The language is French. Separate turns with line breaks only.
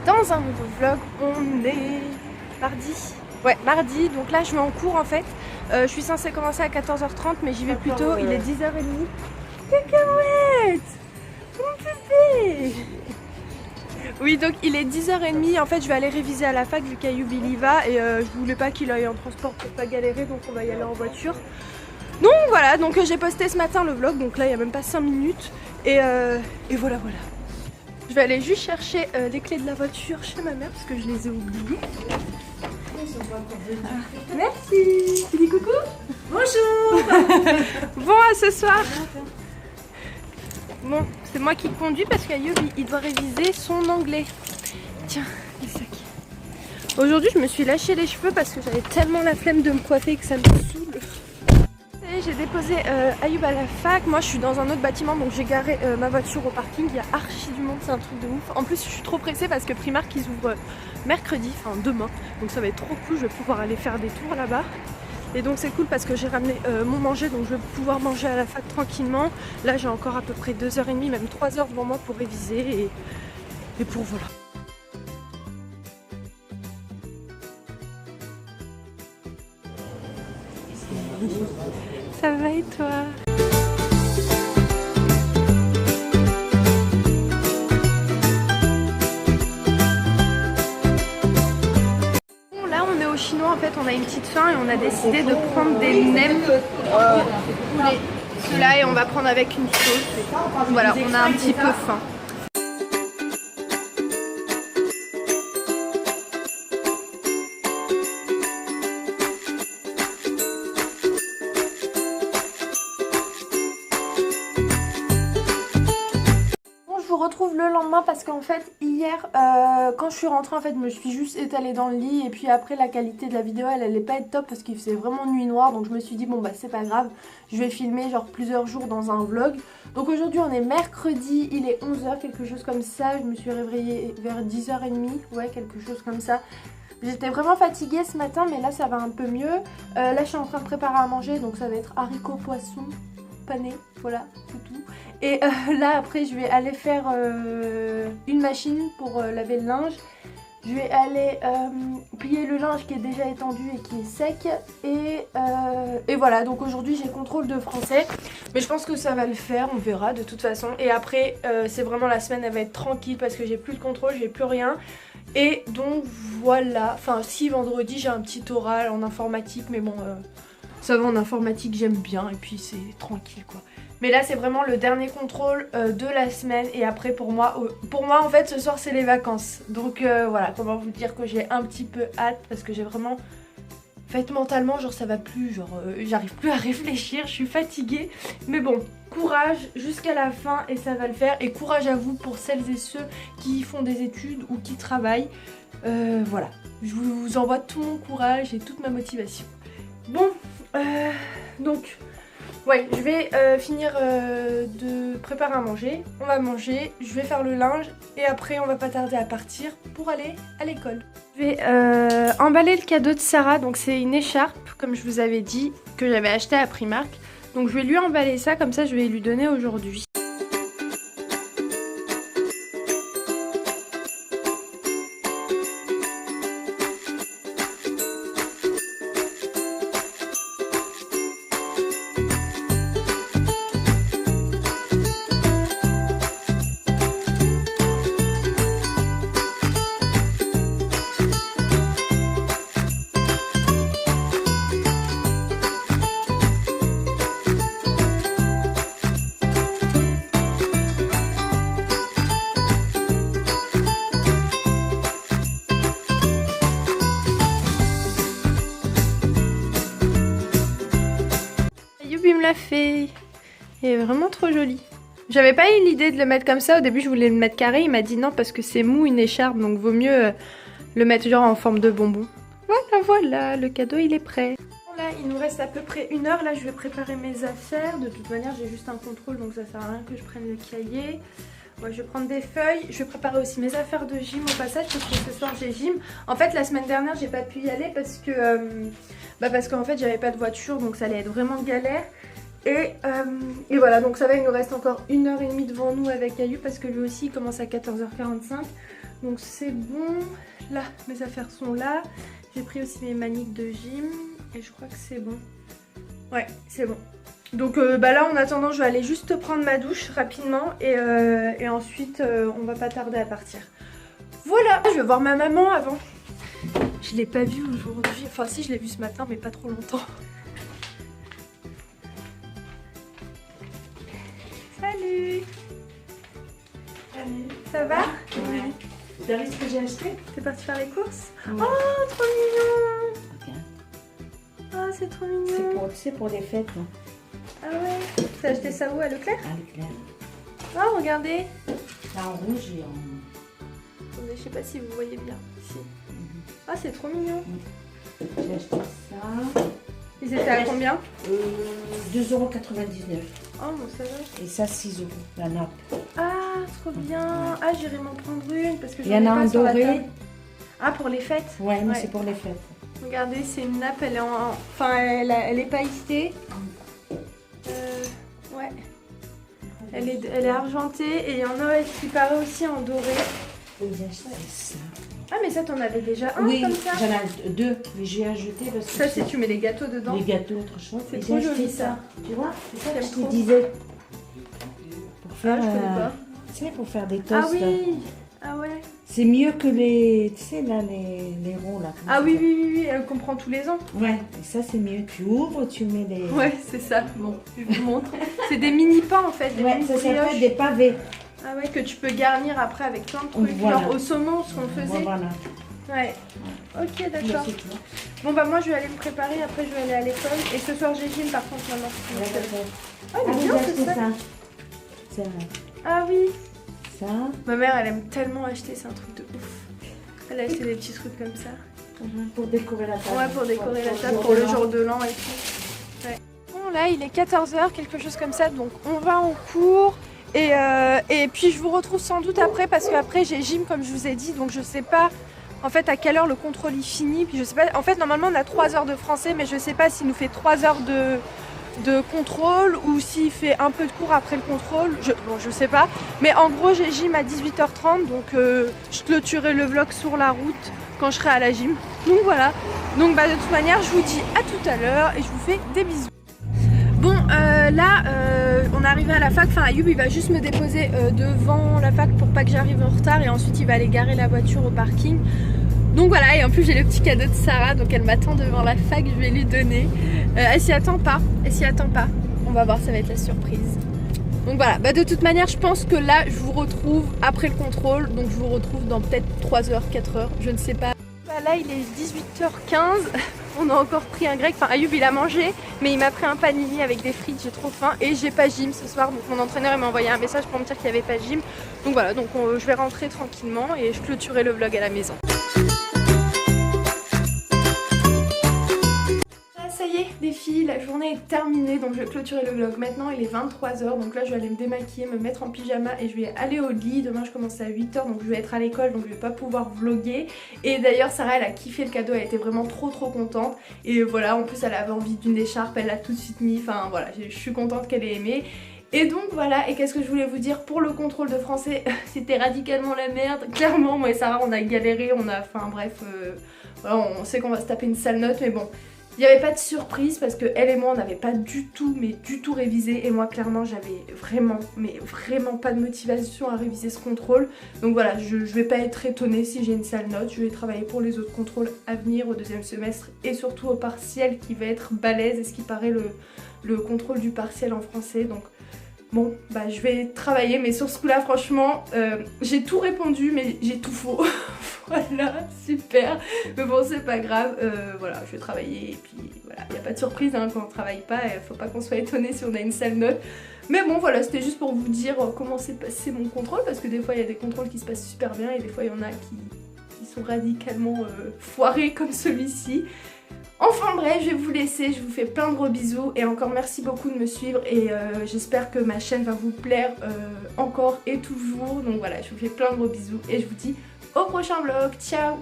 dans un nouveau vlog. On est mardi. Ouais, mardi, donc là je vais en cours en fait. Je suis censée commencer à 14h30 mais j'y vais plus tôt, il est 10h30. Cacahuète, mon bébé. Oui, donc il est 10h30, en fait je vais aller réviser à la fac vu qu'Ayoub il y va et je voulais pas qu'il aille en transport pour pas galérer, donc on va y aller en voiture. Donc voilà, donc j'ai posté ce matin le vlog, donc là il n'y a même pas 5 minutes et voilà. Je vais aller juste chercher les clés de la voiture chez ma mère parce que je les ai oubliées. Merci. Tu dis coucou?
Bonjour.
Bon, à ce soir. Bon, c'est moi qui conduis parce qu'Ayoub il doit réviser son anglais. Tiens, le sac. Aujourd'hui je me suis lâché les cheveux parce que j'avais tellement la flemme de me coiffer que ça me saoule. J'ai déposé Ayoub à la fac. Moi je suis dans un autre bâtiment donc j'ai garé ma voiture au parking. Il y a archi du monde, c'est un truc de ouf. En plus je suis trop pressée parce que Primark ils ouvrent mercredi, enfin demain. Donc ça va être trop cool, je vais pouvoir aller faire des tours là-bas. Et donc c'est cool parce que j'ai ramené mon manger, donc je vais pouvoir manger à la fac tranquillement. Là j'ai encore à peu près 2h30, même 3h devant moi pour réviser et pour voilà. Ça va et toi? Bon, là on est au chinois en fait, on a une petite faim et on a décidé de prendre des nems poulet. Ceux-là et on va prendre avec une sauce. Voilà, on a un petit peu faim. Je vous retrouve le lendemain parce qu'en fait hier quand je suis rentrée en fait je me suis juste étalée dans le lit et puis après la qualité de la vidéo elle allait pas être top parce qu'il faisait vraiment nuit noire, donc je me suis dit bon bah c'est pas grave, je vais filmer genre plusieurs jours dans un vlog. Donc aujourd'hui on est mercredi, il est 11h quelque chose comme ça, je me suis réveillée vers 10h30, ouais quelque chose comme ça. J'étais vraiment fatiguée ce matin mais là ça va un peu mieux. Là je suis en train de préparer à manger, donc ça va être haricots poisson pané, voilà c'est tout. Et là après je vais aller faire une machine pour laver le linge. Je vais aller plier le linge qui est déjà étendu et qui est sec. Et voilà, donc aujourd'hui j'ai contrôle de français. Mais je pense que ça va le faire, on verra de toute façon. Et après c'est vraiment la semaine, elle va être tranquille parce que j'ai plus de contrôle, j'ai plus rien. Et donc voilà, enfin si vendredi j'ai un petit oral en informatique, mais bon ça va en informatique, j'aime bien et puis c'est tranquille quoi. Mais là c'est vraiment le dernier contrôle de la semaine et après pour moi en fait ce soir c'est les vacances. Donc voilà, comment vous dire que j'ai un petit peu hâte parce que j'ai vraiment... En fait mentalement genre ça va plus, genre j'arrive plus à réfléchir, je suis fatiguée. Mais bon, courage jusqu'à la fin et ça va le faire. Et courage à vous pour celles et ceux qui font des études ou qui travaillent. Voilà, je vous envoie tout mon courage et toute ma motivation. Bon, donc... ouais, je vais finir de préparer à manger, on va manger, je vais faire le linge et après on va pas tarder à partir pour aller à l'école. Je vais emballer le cadeau de Sarah, donc c'est une écharpe comme je vous avais dit que j'avais acheté à Primark. Donc je vais lui emballer ça, comme ça je vais lui donner aujourd'hui. Il me l'a fait. Il est vraiment trop joli. J'avais pas eu l'idée de le mettre comme ça. Au début, je voulais le mettre carré. Il m'a dit non parce que c'est mou une écharpe. Donc vaut mieux le mettre genre en forme de bonbon. Voilà, le cadeau il est prêt. Là, il nous reste à peu près 1 heure. Là, je vais préparer mes affaires. De toute manière, j'ai juste un contrôle. Donc ça sert à rien que je prenne le cahier. Ouais, je vais prendre des feuilles. Je vais préparer aussi mes affaires de gym au passage parce que ce soir j'ai gym. En fait, la semaine dernière, j'ai pas pu y aller parce que parce qu'en fait, j'avais pas de voiture. Donc ça allait être vraiment galère. Et voilà, donc ça va, il nous reste encore 1h30 devant nous avec Ayoub parce que lui aussi il commence à 14h45. Donc c'est bon. Là, mes affaires sont là. J'ai pris aussi mes maniques de gym. Et je crois que c'est bon. Ouais, c'est bon. Donc bah là, en attendant, je vais aller juste prendre ma douche rapidement. Et ensuite, on va pas tarder à partir. Voilà, je vais voir ma maman avant. Je l'ai pas vue aujourd'hui. Enfin si, je l'ai vue ce matin, mais pas trop longtemps. Salut. Salut. Ça va?
Ouais. T'as vu ce que j'ai acheté?
T'es partie faire les courses?
Ouais.
Oh, trop mignon!
Okay.
Oh, c'est trop mignon!
C'est pour les fêtes. Hein.
Ah ouais? T'as acheté ça où? À Leclerc?
À Leclerc.
Oh, regardez!
C'est en rouge et en...
Attendez, je sais pas si vous voyez bien. Si. Ah, c'est trop mignon!
J'ai acheté ça.
Ils étaient à combien?
2,99 €.
Oh, bon, ça va.
Et ça, 6 €, la nappe.
Ah, trop bien! Ah, j'irai m'en prendre une parce que
Il y en a un doré.
Ah, pour les fêtes?
Ouais, mais
Ouais.
c'est pour les fêtes.
Regardez, c'est une nappe, elle est en... Enfin, elle est pailletée. Ouais. Elle est argentée et il y en a qui paraît aussi en doré.
Et j'ai acheté ça.
Ah, mais ça, t'en avais déjà un
Oui,
comme ça?
j'en ai 2, mais j'ai ajouté parce que...
Ça, c'est tu mets les gâteaux dedans?
Les gâteaux, autre chose.
C'est
Et
trop
j'ai acheté
joli, ça.
Tu vois, c'est ça que
J'aime
je te
trop.
disais. Pour faire,
Ah, je connais pas.
tu sais, pour faire des
Ah
toasts.
oui! Ah ouais?
C'est mieux que les, tu sais, là, les ronds, là.
Ah oui, oui, oui, oui, elle comprend tous les ans.
Ouais, et ça, c'est mieux. Tu ouvres, tu mets les...
Ouais, c'est ça. Bon, je vous montre. C'est des mini pains, en fait. Des
Ouais,
mini
ça s'appelle
brioches.
des pavés.
Ah ouais, que tu peux garnir après avec plein de trucs.
Voilà.
Genre au saumon, ce qu'on faisait.
Voilà.
Ouais. Ok, d'accord.
C'est tout.
Bon, bah moi, je vais aller me préparer. Après, je vais aller à l'école. Et ce soir, j'ai gym, par contre, maman.
Ouais, d'accord.
Ah, mais
Ah,
bien,
j'ai
c'est
acheté
ça.
ça.
Ah oui.
Ça.
Ma mère, elle aime tellement acheter, c'est un truc de ouf. Elle a acheté des petits trucs comme ça.
Pour décorer la table.
Ouais, pour décorer la table, pour le jour de l'an et tout. Ouais. Bon, là, il est 14 h, quelque chose comme ça, donc on va en cours. Et puis, je vous retrouve sans doute après, parce qu'après, j'ai gym, comme je vous ai dit, donc je sais pas en fait à quelle heure le contrôle il finit. Puis je sais pas, en fait, normalement, on a 3 heures de français, mais je sais pas s'il nous fait 3 heures de contrôle ou s'il fait un peu de cours après le contrôle, bon je sais pas, mais en gros j'ai gym à 18 h 30, donc je clôturerai le vlog sur la route quand je serai à la gym, donc voilà, donc bah de toute manière je vous dis à tout à l'heure et je vous fais des bisous. Bon là on est arrivé à la fac, enfin Ayoub il va juste me déposer devant la fac pour pas que j'arrive en retard et ensuite il va aller garer la voiture au parking. Donc voilà, et en plus j'ai le petit cadeau de Sarah, donc elle m'attend devant la fac, je vais lui donner. Elle s'y attend pas, on va voir, ça va être la surprise. Donc voilà, bah de toute manière je pense que là je vous retrouve après le contrôle, donc je vous retrouve dans peut-être 3 heures, 4 heures, je ne sais pas. Bah là il est 18 h 15, on a encore pris un grec, enfin Ayoub il a mangé, mais il m'a pris un panini avec des frites, j'ai trop faim et j'ai pas gym ce soir, donc mon entraîneur il m'a envoyé un message pour me dire qu'il n'y avait pas gym. Donc voilà, donc je vais rentrer tranquillement et je clôturerai le vlog à la maison. Ça y est les filles, la journée est terminée, donc je vais clôturer le vlog. Maintenant il est 23 h, donc là je vais aller me démaquiller, me mettre en pyjama et je vais aller au lit. Demain je commence à 8 h, donc je vais être à l'école, donc je vais pas pouvoir vlogger. Et d'ailleurs Sarah elle a kiffé le cadeau, elle était vraiment trop contente. Et voilà, en plus elle avait envie d'une écharpe, elle l'a tout de suite mis, enfin voilà, je suis contente qu'elle ait aimé. Et donc voilà, et qu'est-ce que je voulais vous dire pour le contrôle de français, c'était radicalement la merde. Clairement moi et Sarah on a galéré, enfin bref, voilà, on sait qu'on va se taper une sale note, mais bon. Il n'y avait pas de surprise parce que elle et moi on n'avait pas du tout révisé et moi clairement j'avais vraiment pas de motivation à réviser ce contrôle. Donc voilà, je vais pas être étonnée si j'ai une sale note, je vais travailler pour les autres contrôles à venir au deuxième semestre et surtout au partiel qui va être balèze et ce qui paraît le contrôle du partiel en français. Donc bon, bah je vais travailler, mais sur ce coup-là, franchement, j'ai tout répondu, mais j'ai tout faux. Voilà, super. Mais bon, c'est pas grave. Voilà, je vais travailler et puis voilà, il n'y a pas de surprise hein, quand on travaille pas. Faut pas qu'on soit étonné si on a une sale note. Mais bon, voilà, c'était juste pour vous dire comment s'est passé mon contrôle, parce que des fois, il y a des contrôles qui se passent super bien et des fois, il y en a qui sont radicalement foirés comme celui-ci. Enfin bref, je vais vous laisser, je vous fais plein de gros bisous et encore merci beaucoup de me suivre et j'espère que ma chaîne va vous plaire encore et toujours. Donc voilà, je vous fais plein de gros bisous et je vous dis au prochain vlog, ciao!